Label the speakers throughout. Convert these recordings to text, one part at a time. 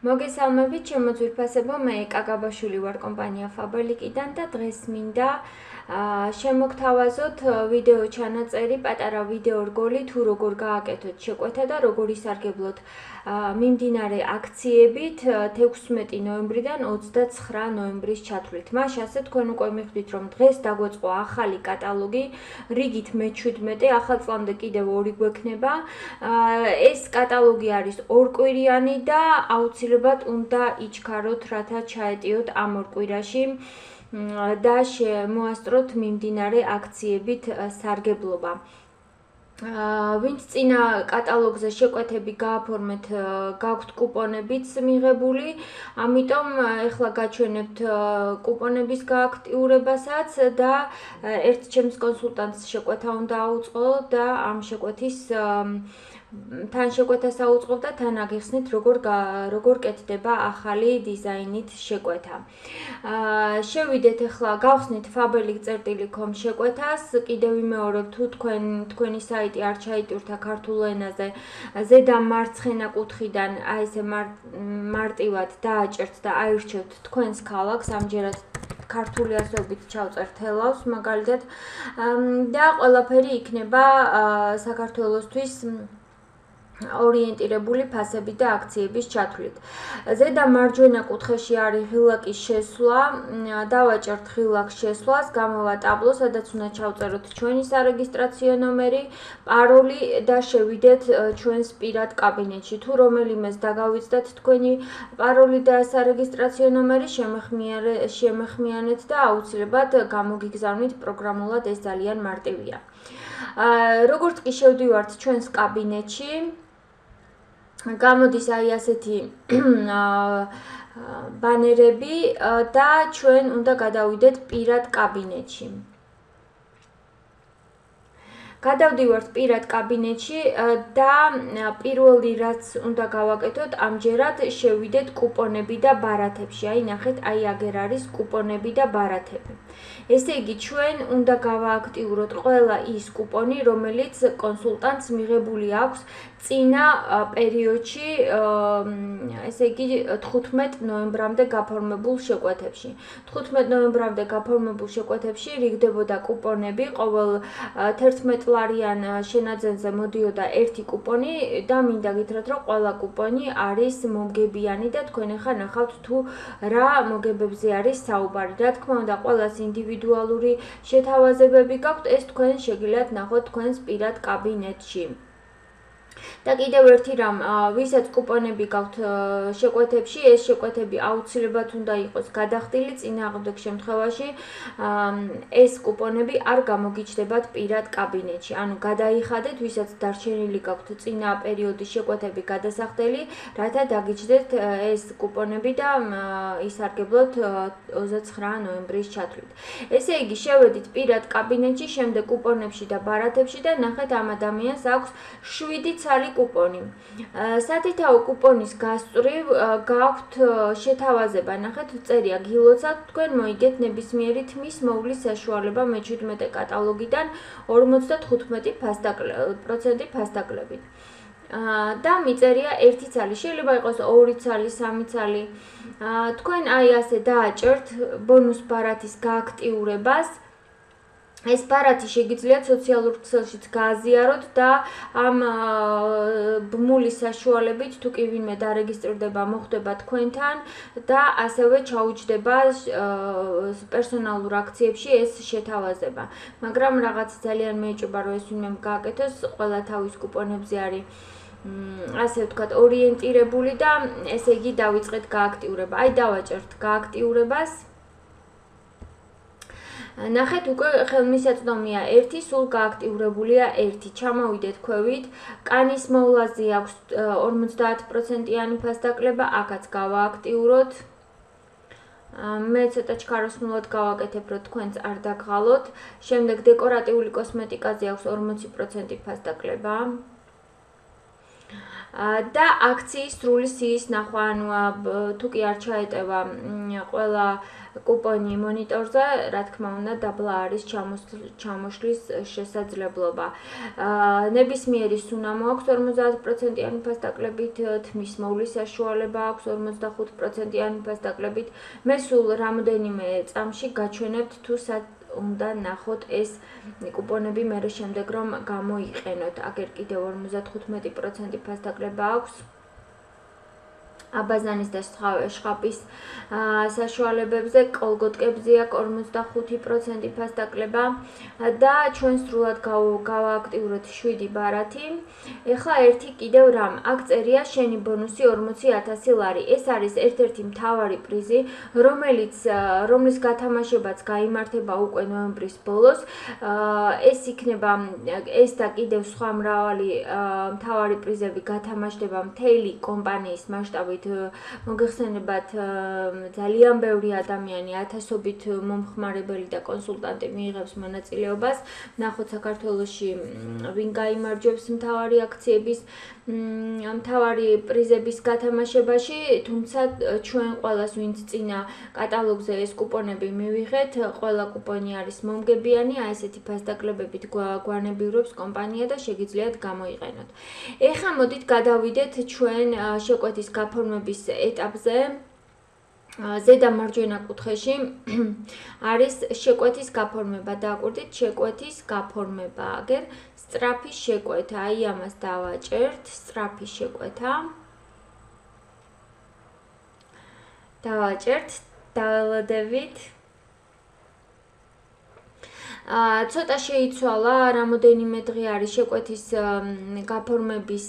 Speaker 1: მოგესალმებით, ჩემო ძვირფასებო, მე კაკაბაშვილი ვარ კომპანია Faberlic-დან და დღეს მინდა შემოგთავაზოთ ვიდეო ჩანაწერი, პატარა ვიდეო რგოლი თუ როგორ გააკეთოთ შეკვეთა და როგორ ისარგებლოთ მიმდინარე აქციებით 16 ნოემბრიდან 29 ნოემბრის ჩათვლით. მაშასე თქვენ უკვე მიხვდით, რომ დღეს დაგვეწყო ახალი კატალოგი, რიგით მე-17, ახალ წლამდე კიდევ 2 გვექნება. ეს კატალოგი არის ორკვირიანი და აუცილებლად უნდა იჩქაროთ, რათა ჩაეტიოთ ამ ორ კვირაში და მოასწროთ მიმდინარე აქციებით სარგებლობა. ვინც წინა კატალოგზე შეკვეთები გააფორმეთ, გაქვთ კუპონებიც მიღებული, ამიტომ ეხლა გაჩვენებთ კუპონების გააქტიურებასაც და ერთ ჩემს კონსულტანტს შეკვეთა უნდა აუწყო და ამ შეკვეთის თან შეკვეთას აუწყობ და თან აგიხსნით როგორ კეთდება ახალი დიზაინით შეკვეთა. შევიდეთ ახლა გავხსნით faberlic.com შეკვეთას, კიდევ ვიმეორებ თუ თქვენი საიტი არ ჩაიტვირთა ქართულ ენაზე, ზედა მარცხენა კუთხიდან აი ესე მარტივად დააჭერთ და აირჩევთ თქვენს ქალაქს, ამჯერად ქართული ასოებით ჩავწერთ თელავს მაგალითად და ყველაფერი იქნება საქართველოსთვის ორიენტირებული ფასები და აქციების ჩათვლით. ზედა მარჯვენა კუთხეში არის ღილაკის შესვლა, დავაჭერთ ღილაკს შესვლას, გამოვა ტაბლო, სადაც უნდა ჩავწეროთ ჩვენი სარეგისტრაციო ნომერი, პაროლი და შევიდეთ ჩვენს პირად კაბინეტში. თუ რომელიმეს დაგავიცდათ თქვენი პაროლი და სარეგისტრაციო ნომერი, შემეხმიანეთ და აუცილებლად გამოგიგზავნით პროგრამულად, ეს ძალიან მარტივია. როგორც კი შევდივართ ჩვენს კაბინეტში, გამოდის აი ასეთი ბანერები და ჩვენ უნდა გადავიდეთ პირად კაბინეტში. გადავდივართ პირად კაბინეტში და პირველი რაც უნდა გავაკეთოთ, ამჯერად შევიდეთ კუპონები და ბარათებში. აი ნახეთ, აი აგერ არის კუპონები და ბარათები. ესე იგი, ჩვენ უნდა გავააქტიუროთ ყველა ის კუპონი, რომელიც კონსულტანტს მიღებული აქვს წინა პერიოდში, ესე იგი 15 ნოემბრამდე გაფორმებულ შეკვეთებში. 15 ნოემბრამდე გაფორმებულ შეკვეთებში რიგდებოდა კუპონები, ყოველ 11 ლარიან შენაძენზე მოდიოდა ერთი კუპონი და მინდა გითხრათ, რომ ყველა კუპონი არის მომგებიანი და თქვენ ახლა ნახავთ თუ რა მოგებებზე არის საუბარი. რა თქმა უნდა, ყველას ინდივიდუალური შეთავაზებები გაქვთ, ეს თქვენ შეგიძლიათ ნახოთ თქვენს პირად კაბინეტში. და კიდევ ერთი რამ, ვისაც კუპონები გაქვთ შეკვეთებში, ეს შეკვეთები აუცილებლად უნდა იყოს გადახდილი, წინააღმდეგ შემთხვევაში ეს კუპონები არ გამოგიჩნდებათ პირად კაბინეტში. ანუ გადაიხადეთ, ვისაც დარჩენილი გაქვთ წინა პერიოდის შეკვეთები გადასახდელი, რათა დაგიჩნდეთ ეს კუპონები და ისარგებლოთ 29 ნოემბრის ჩათვლით. ესე იგი, შევედით პირად კაბინეტში, შემდეგ კუპონებში და ბარათებში და ნახეთ ამ ადამიანს აქვს 7 ცალი კუპონი. სათითაო კუპონის გასწვრივ გაქვთ შეთავაზება, ნახეთ, წერია გილოცავთ, თქვენ მოიგეთ ნებისმიერი თმის მოვლის საშუალება მე-17 კატალოგიდან 55% ფასდაკლებით. და მიწერია 1 ცალი, შეიძლება იყოს 2 ცალი, 3 ცალი. თქვენ აი ასე დააჭერთ ბონუს ბარათის გააქტიურებას. ეს ბარათი შეგიძლიათ სოციალურ ქსელშიც გააზიაროთ და ამ ბმულის საშუალებით თუ კი ვინმე დარეგისტრირდება, მოხვდება თქვენთან და ასევე ჩაუჯდება პერსონალურ აქციებში ეს შეთავაზება. მაგრამ რაღაც ძალიან მეეჭვება, რომ ეს ვინმე გააკეთოს, ყველა თავის კუპონებზე არის ასე ვთქვათ, ორიენტირებული და ესე იგი დავიწყეთ გააქტიურება. აი დავაჭერთ გააქტიურებას. ნახეთ, უკვე ხელმისაწვდომია 1, სულ გააქტიურებულია 1. ჩამოვიდეთ ქვევით, კანის მოვლაზე აქვს 50%-იანი ფასდაკლება, აქაც გავააქტიუროთ. მე ცოტა ჩქაროსნულად გავაკეთებ, რომ თქვენც არ დაგღალოთ. შემდეგ დეკორატიული კოსმეტიკაზე აქვს 40% ფასდაკლება. და აქციის სრული სიის ნახვა, ანუ თუ კი არ ჩაეტევა ყველა კუპონი მონიტორზე, რა თქმა უნდა, დაბლა არის ჩამოშლის შესაძლებლობა. ნებისმიერი სუნამო აქვს 50%-იანი ფასდაკლებით, თმის მოვლის საშუალება აქვს 45%-იანი ფასდაკლებით. მე სულ რამოდენიმე წამში გაჩვენებთ თუ უნდა ნახოთ ეს კუპონები მერე შემდეგ რომ გამოიყენოთ. აგერ კიდევ 55% ფასდაკლება აქვს. აბაზანის და შხაპის საშუალებებზე, კოლგოტკებზე აქვს 45% ფასდაკლება და ჩვენ სრულად გავააქტიუროთ 7 ბარათი. ეხლა ერთი კიდევ რამ, აქ წერია შენი ბონუსი 40,000 ლარი. ეს არის ერთ-ერთი მთავარი პრიზი, რომლის გათამაშებაც გაიმართება უკვე ნოემბრის ბოლოს. ეს იქნება ეს და კიდევ სხვა მრავალი მთავარი პრიზები გათამაშდება მთელი კომპანიის მასშტაბით. მოგეხსენებათ, ძალიან ბევრი ადამიანი, ათასობით მომხმარებელი და კონსულტანტი მიიღებს მონაწილეობას. ნახოთ საქართველოში ვინ გაიმარჯვებს მთავარი აქციების, მთავარი პრიზების გათამაშებაში, თუმცა ჩვენ ყველას ვინც წინა კატალოგზე ეს კუპონები მივიღეთ, ყველა კუპონი არის მომგებიანი, აი ესეთი ფასდაკლებებით გვანებიურებს კომპანია და შეგიძლიათ გამოიყენოთ. ეხლა მოდით გადავიდეთ ჩვენ შეკვეთის გაფორმების ეტაპზე. ზედა მარჯვენა კუთხეში არის შეკვეთის გაფორმება. დააკვირდით, შეკვეთის გაფორმება. აგერ სწრაფი შეკვეთა, აი ამას დავაჭერთ, სწრაფი შეკვეთა. დავაჭერთ, დაველოდებით. ცოტა შეიცვალა, რამოდენიმე დღე არის შეკვეთის გაფორმების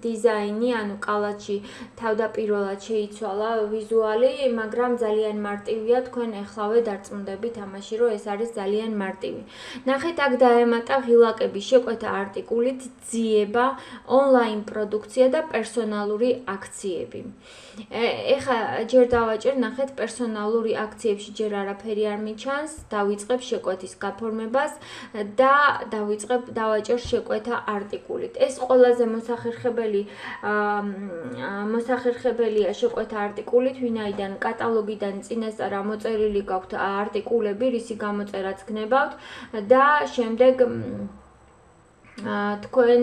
Speaker 1: დიზაინი, ანუ კალათში თავდაპირველად შეიცვალა ვიზუალი, მაგრამ ძალიან მარტივია, თქვენ ეხლავე დარწმუნდებით ამაში, რომ ეს არის ძალიან მარტივი. ნახეთ, აქ დაემატა ღილაკების შეკვეთა არტიკულით, ძიება, ონლაინ პროდუქცია და პერსონალური აქციები. ეხლა ჯერ დავაჭერ, ნახეთ, პერსონალური აქციებში ჯერ არაფერი არ მიჩანს, დავიწყებ შეკვეთის გაფორმებას და დავაჭერ შეკვეთა არტიკულით. ეს ყველაზე მოსახერხებელია შეკვეთა არტიკულით, ვინაიდან კატალოგიდან წინასწარ ამოწერილი გაქვთ არტიკულები, რისი გამოწერაც გნებავთ და შემდეგ თქვენ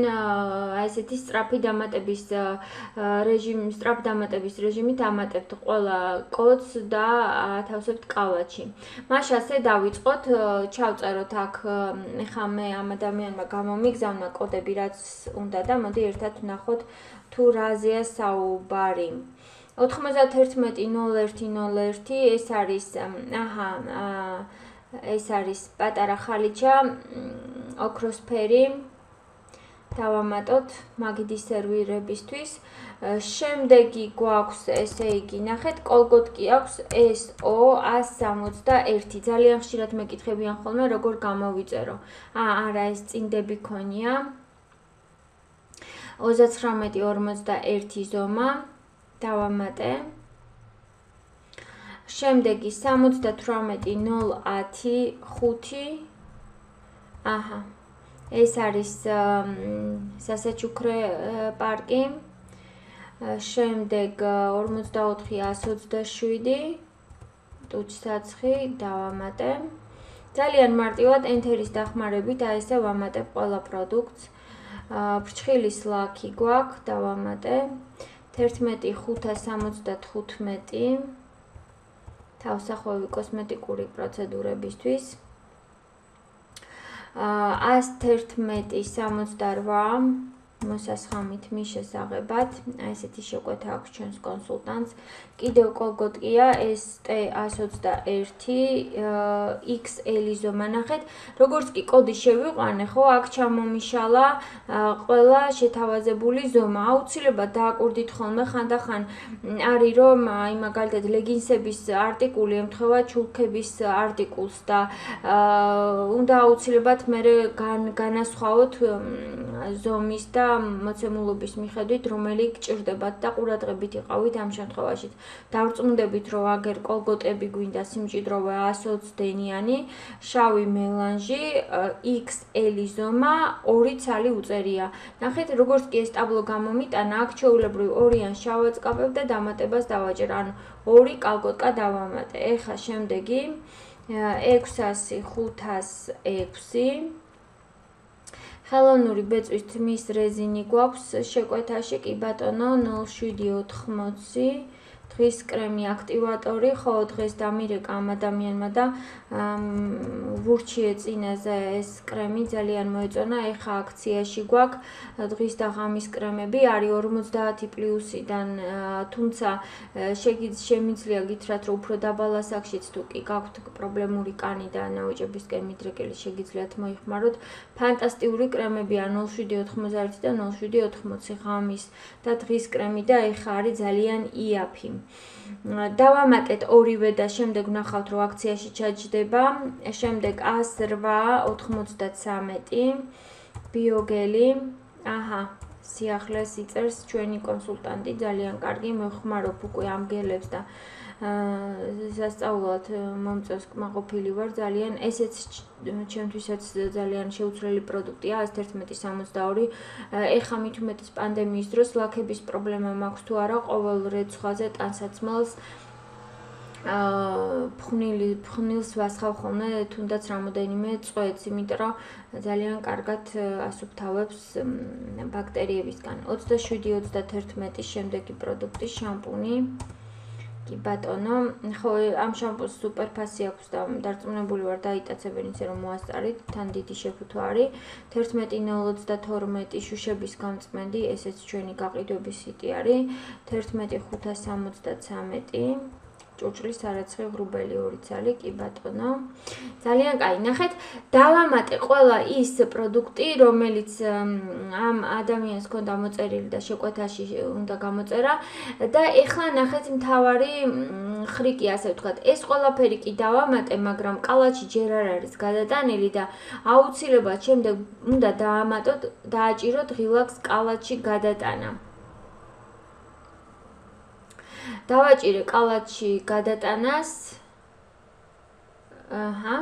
Speaker 1: ესეთი სწრაფი დამატების რეჟიმით ამატებთ ყველა კოდს და ათავსებთ კალათში. მას ასე დავიწყოთ, ჩავწეროთ აქ, ეხლა მე ამ ადამიანმა გამომიგზავნა კოდები, რაც უნდა და მოდი ერთად ვნახოთ თუ რაზეა საუბარი. 910101 ეს არის, ეს არის პატარა ხალიჩა, ოქროსფერი. დავამატოთ მაგიდის სერვირებისთვის. შემდეგი გვაქვს, ესე იგი, ნახეთ, კოლგოტკი აქვს SO161. ძალიან ხშირად მეკითხებიან ხოლმე, როგორ გამოვიწერო. არა, ეს წინდები ქონია. 39.41 ზომა. დავამატე. შემდეგი 78.010.5. ეს არის სასაჩუქრე პარკი. შემდეგ 44.127 ტუჩსაცხი დავამატე. ძალიან მარტივად ენთერის დახმარებით აი ესე ვამატებ ყველა პროდუქტს. ფრჩხილის ლაქი გვაქვს, დავამატე. 11.575 თავსახვევი კოსმეტიკური პროცედურებისთვის. 111.68 მოსასხამით მის შესაღებად. აი ესეთი შეკვეთა აქვს ჩვენს კონსულტანტს. კიდევ კოლგოტკია ST121 XL ზომა. ნახეთ, როგორც კი კოდი შევიყვანე, ხო, აქ ჩამომიშალა ყველა შეთავაზებული ზომა. აუცილებლად დააკვირდით ხოლმე ხანდახან არის რომ აი მაგალითად ლეგინსების არტიკული ემთხვევა ჩულქების არტიკულს და უნდა აუცილებლად მე განასხვაოთ ზომის და მოცემულობის მიხედვით, რომელი გჭირდებათ და ყურადღებით იყავით ამ შემთხვევაში. დავრწმუნდებით, რომ აგერ კოლგოტები გვინდა სიმჭიდროვე 120 დენიანი, შავი მელანჟი, XL ზომა, 2 ცალი უწერია. ნახეთ, როგორც კი ეს ტაბლო გამომიტანა, აქ ჩვეულებრივ 2 ან შავად ვკავებ და დამატებას დავაჭერ, ანუ 2 კალგოტკა დავამატე. ეხლა შემდეგი 600, 506 ხელოვნური ბეწვის თმის რეზინი გვაქვს შეკვეთაში, კი ბატონო 0780 დღის კრემი აქტივატორი, ხო დღეს დამირეკა ამ ადამიანმა და ვურჩი ეწინაზე ეს კრემი ძალიან მოეწონა, ეხა აქციაში გვაქვს დღის და ღამის კრემები, არის 50 პლუსიდან, თუმცა შემიძლია გითხრათ, რომ უფრო დაბალ ასაკშიც თუ კი გაქვთ პრობლემური კანი და ნაოჭებისკენ მიდრეკილი შეგიძლიათ მოიხმაროთ. ფანტასტიკური კრემებია 0791 და 0780 ღამის და დღის კრემი და ეხა არის ძალიან იაფი. დავამატეთ ორივე და შემდეგ ვნახავთ, რომ აქციაში ჩაჯდება. შემდეგ 108.93 ბიოგელი. აჰა, სიახლეს იწერს ჩვენი კონსულტანტი, ძალიან კარგი, მეხმარობ უკვე ამ გელებს და სასწაულად მომწონს, კმაყოფილი ვარ ძალიან. ესეც ჩემთვისაც ძალიან შეუცვლელი პროდუქტია 111.62. ეხა მით უმეტეს პანდემიის დროს ლაქების პრობლემა მაქვს თუ არა, ყოველ რეცხვაზე ტანსაცმელს ფხვნილს ვასხავ ხოლმე, თუნდაც რამოდენიმე წვეთს, იმიტომ რომ ძალიან კარგად ასუფთავებს ბაქტერიებისგან. 27.31 შემდეგი პროდუქტი შამპუნი. კი ბატონო, ხო ამ შამპუნს სუპერ ფასი აქვს და დარწმუნებული ვარ დაიტაცებენ ისე რომ მოასწარით, თან დიდი შეფუთვა არის. 11.032 შუშების გამწმენდი, ესეც ჩვენი გაყიდვების სიტი არის. 11.573 ჭურჭლის სარეცხი ღრუბელი 2 ცალი, კი ბატონო. ძალიან კაი, ნახეთ, დავამატე ყველა ის პროდუქტი, რომელიც ამ ადამიანს ჰქონდა მოწერილი და შეკვეთაში უნდა გამოწერა და ეხლა ნახეთ მთავარი ხრიკი, ასე ვთქვათ. ეს ყველაფერი კი დავამატე, მაგრამ კალაჩი ჯერ არ არის გადატანილი და აუცილებლად შემდეგ უნდა დაამატოთ, დააჭიროთ ღილაკს კალაჩი გადატანა. დავაჭირე კალაჩი გადატანას. აჰა.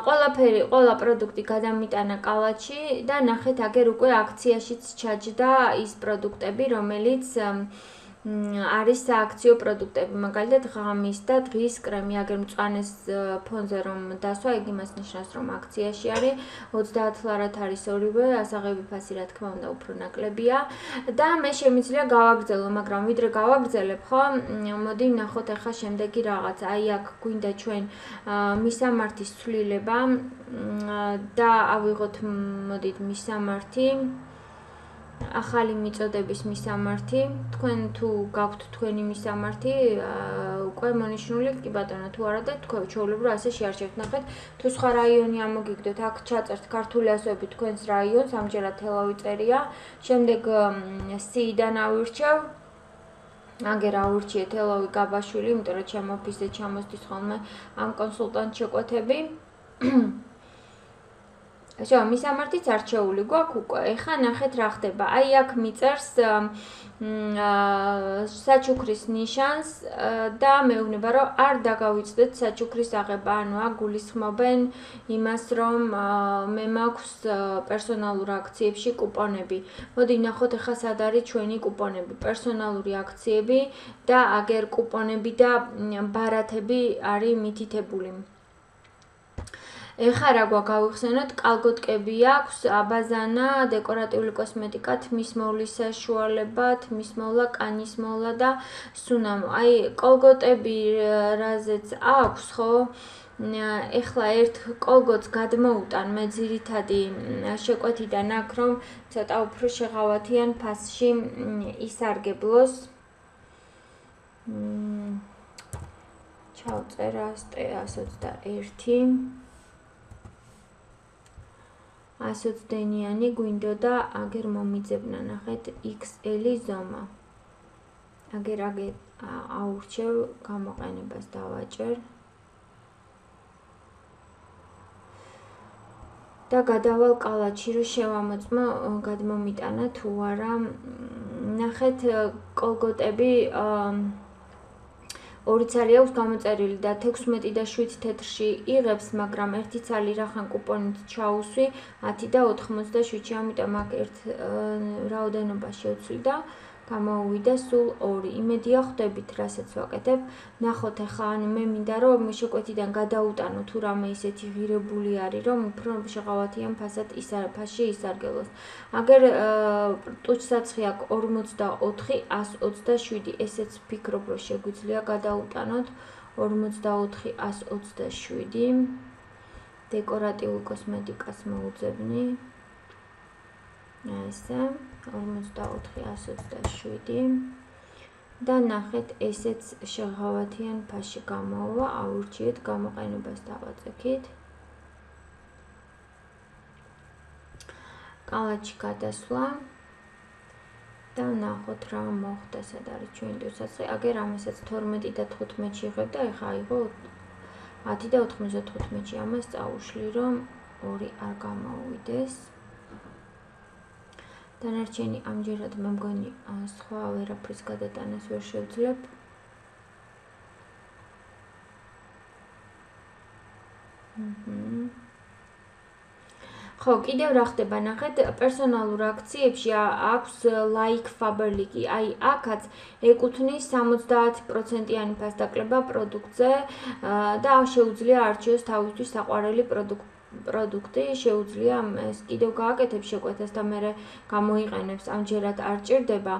Speaker 1: ყველა პროდუქტი გადამიტანა კალაჩი და ნახეთ, აგერ უკვე აქციაშიც ჩაჯდა ის პროდუქტები, რომელიც არის სააქციო პროდუქტები, მაგალითად ღამის და დღის კრემი, აგერ მწვანეს ფონზე რომ დასვა, იგი მას ნიშნავს, რომ აქციაში არის, 30 ლარად არის ორივე, ასაღები ფასი რა თქმა უნდა უფრო ნაკლებია და მე შემიძლია გავაგრძელო, მაგრამ ვიდრე გავაგრძელებ, ხო, მოდი ვნახოთ ახლა შემდეგი რაღაც. აი აქ გვინდა ჩვენ მისამართის ცვლილება და ავიღოთ, მოდით მისამართი. ახალი მიწოდების მისამართი, თქვენ თუ გაქვთ თქვენი მისამართი, უკვე მონიშნული, კი ბატონო, თუ არა და თქვენ ჩვეულებრივ ასე შეარჩევთ. ნახეთ, თუ სხვა რაიონი ამოგიგდოთ, აქ ჩაწერთ ქართული ასოები თქვენს რაიონს, ამჯერად თელავი წერია, შემდეგ C-დან ავირჩევ, აგერ ავირჩიე თელავი გაბაშვილი, იმიტომ რომ ჩემ ოფისზე ჩამოსდის ხოლმე ამ კონსულტანტ შეკვეთები. Așa, მისამართიც არჩეული გვაქვს უკვე. ეხლა ნახეთ რა ხდება. აი აქ მიწერს საჩუქრის ნიშანს და მეუბნება რომ არ დაგავიწყდეთ საჩუქრის აღება. ანუ აქ გულისხმობენ იმას, რომ მე მაქვს პერსონალურ აქციებში კუპონები. მოდი ვნახოთ ეხლა სად არის ჩვენი კუპონები. პერსონალური აქციები და აგერ კუპონები და ბარათები არის მითითებული. ეხლა რა გავიხსენოთ, კალგოტკები აქვს, აბაზანა, დეკორატიული კოსმეტიკა, თმის მოვლის საშუალება, თმის მოვლა, კანის მოვლა და სუნამო. აი, კოლგოტები რაზეც აქვს, ხო? ეხლა ერთ კოლგოტს გადმოუტან მე ძირითადი შეკვეთიდან აქ, რომ ცოტა უფრო შეღავათიან ფასში ისარგებლოს. ჩავწერა 121. 120 დენიანი გვინდოდა, აგერ მომიძებნა, ნახეთ, XL ზომა. აგერ აურჩევ, გამოყენებას დავაჭერ. და გადავალ კალათში, რომ შევამოწმო, გადმომიტანა თუ არა. ნახეთ კოლგოტები 2 ცალი აქვს გამოწერილი და 16 და 7 თეთრში იღებს, მაგრამ 1 ცალი რახან კუპონით ჩაუსვი 10 და 87-ში, ამიტომ აქ ერთ რაოდენობა შევცვლი და გამოუვიდა სულ 2. იმედია ხვდებით, რასაც ვაკეთებ. ნახოთ ახლა, ანუ მე მინდა რომ შეკვეთიდან გადაუტანო თუ რამე ისეთი ღირებული არის, რომ უფრო შეღავათიან ფასში ისარგებლოს. აგერ ტუჩსაცხი აქვს 44, 127, ესეც ვფიქრობ, რომ შეგვიძლია გადაუტანოთ 44, 127. დეკორატიულ კოსმეტიკას მოუძებნი. ესე 44, 127 და ნახეთ ესეც შეღავათიან ფასში გამოვა, აურჩიეთ, გამოყენებას დავაწექით. კალათში გადასვლა და ნახოთ რა მოხდა, სად არის ჩვენი ტუჩსაცხი. აგერ ამასაც 12 და 15-ში იღებ და ეხა აიღო 10 და 95-ში. ამას წაუშლი, რომ 2 არ გამოუვიდეს. დანარჩენი ამჯერად მე მგონი სხვა ვერაფრის გადატანას ვერ შევძლებ. ხო, კიდევ რა ხდება, ნახეთ, პერსონალურ აქციებში აქვს Like Faberlic-ი. აი, აქაც ეკუთვნის 70%-იანი ფასდაკლება პროდუქტზე და შეუძლია არჩიოს თავისთვის საყვარელი პროდუქტი, შეუძლია ეს კიდევ გააკეთებ შეკვეთას და მე გამოიყენებს, ამჯერად არ ჭირდება.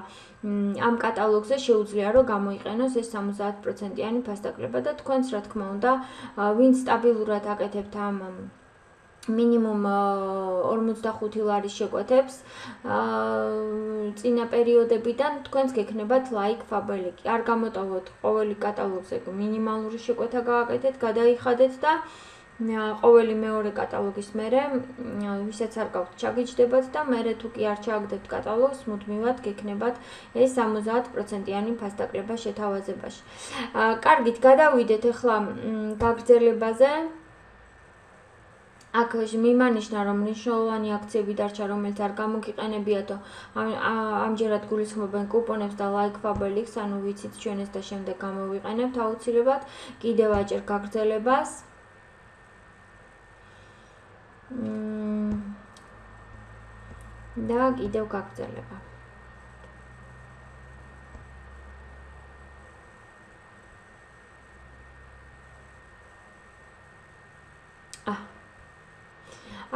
Speaker 1: ამ კატალოგზე შეუძლია რომ გამოიყენოს ეს 70%-იანი ფასდაკლება და თქვენს რა თქმა უნდა, ვინც სტაბილურად აკეთებთ ამ მინიმუმ 45 ლარის შეკვეთებს წინა პერიოდებიდან თქვენს გექნებათ Like Faberlic-ი. არ გამოტოვოთ ყოველი კატალოგზე მინიმალური შეკვეთა გააკეთეთ, გადაიხადეთ და ყოველი მეორე კატალოგის მერე, ვისაც არ გაქვთ, ჩაგიჯდებათ და მერე თუ კი არ ჩააგდებთ კატალოგს, მუდმივად გექნებათ ეს 70%-იანი ფასდაკლება შეთავაზებაში. კარგით, გადავიდეთ ახლა გაგრძელებაზე. აქ მიმანიშნა, რომ მნიშვნელოვანი აქციები დარჩა, რომელიც არ გამოგიყენებიათო, ამჯერად გულისხმობენ კუპონებს და Like Faberlic-ს, ანუ ვიცით ჩვენ ეს და შემდეგ გამოვიყენებთ აუცილებლად. კიდევ აჭერ გაგრძელებას. და კიდევ გაგრძელება.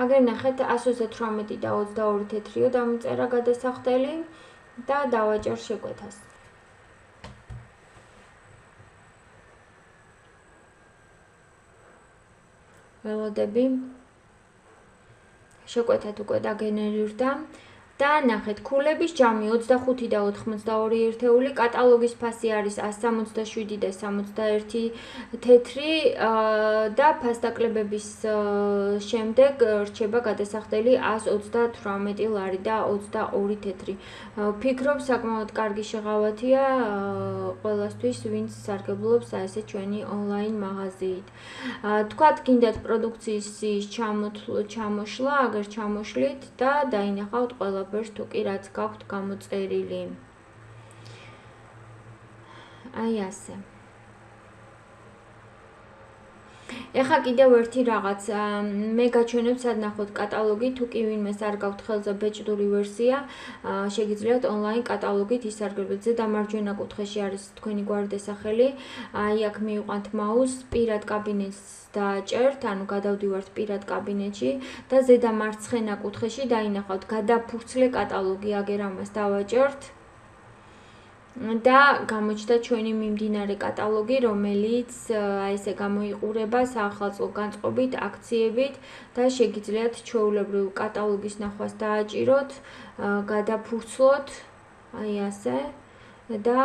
Speaker 1: აგერ ნახეთ 138 და 22 თეთრიო დამიწერა გადასახდელი და დავაჭერ შეკვეთას. ველოდები შეკვეთათ უკვე დაგენერირდა და ნახეთ ქულების ჯამი 25 და 82 ერთეული, კატალოგის ფასი არის 167 და 61 თეთრი და ფასდაკლებების შემდეგ რჩება გადასახდელი 138 ლარი და 22 თეთრი. ვფიქრობ საკმაოდ კარგი შეღავათია ყველასთვის, ვინც სარგებლობს ასე ჩვენი ონლაინ მაღაზიით. თქვათ გინდათ პროდუქციის ჩამოშლა, აგერ ჩამოშლით და დაინახავთ ყველა თუ კი რაც გაქვთ გამოწერილი. აი ასე. ეხლა კიდევ ერთი რაღაც, მე გაჩვენებ სად ნახოთ კატალოგი, თუ კი ვინმეს არ გაქვთ ხელზე ბეჭდური ვერსია, შეგიძლიათ ონლაინ კატალოგით ისარგებლოთ. ზედა მარჯვენა კუთხეში არის თქვენი გვარდესახელი, აი აქ მივიყვანთ მაუსს, პირად კაბინეტს დააჭერთ, ანუ გადავდივართ პირად კაბინეტში და ზედა მარცხენა კუთხეში დაინახავთ გადაფურცლე კატალოგი, აგერ ამას დავაჭერთ. და გამოჩნდა ჩვენი მიმდინარე კატალოგი, რომელიც ესე გამოიყურება საახალწლო განწყობით, აქციებით და შეგიძლიათ ჩვეულებრივ კატალოგის ნახვას დააჭიროთ, გადაფურცლოთ, აი ასე და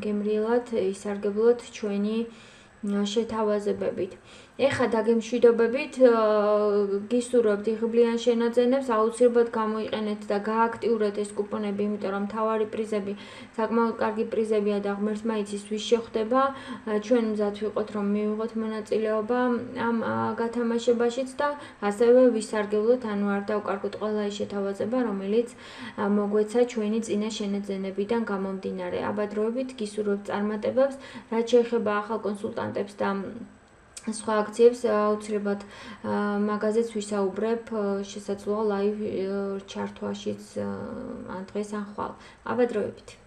Speaker 1: გემრიელად ისარგებლოთ ჩვენი შეთავაზებებით. ეხა დაგემშვიდობებით, გისურვებთ იღბლიან შენაძენებს, აუცილებლად გამოიყენეთ და გააქტიურეთ ეს კუპონები, იმიტომ რომ მთავარი პრიზები, საკმაოდ კარგი პრიზებია და ღმერთს მაიცის ვის შეხვდება. ჩვენ მზად ვიყოთ, რომ მივიღოთ მონაწილეობა ამ გათამაშებაშიც და ასევე ვისარგებლოთ, ანუ არ დავკარგოთ ყველა ის შეთავაზება, რომელიც მოგვეცა ჩვენი წინა შენაძენებიდან გამომდინარე. აბადროებით გისურვებთ წარმატებებს, რაც შეეხება ახალ კონსულტანტებს და სხვა აქციებს აუცილებლად მაგაზეც ვისაუბრებ, შესაძლოა ლაივ ჩართვაშიც ან დღეს ან ხვალ. აბადროებით.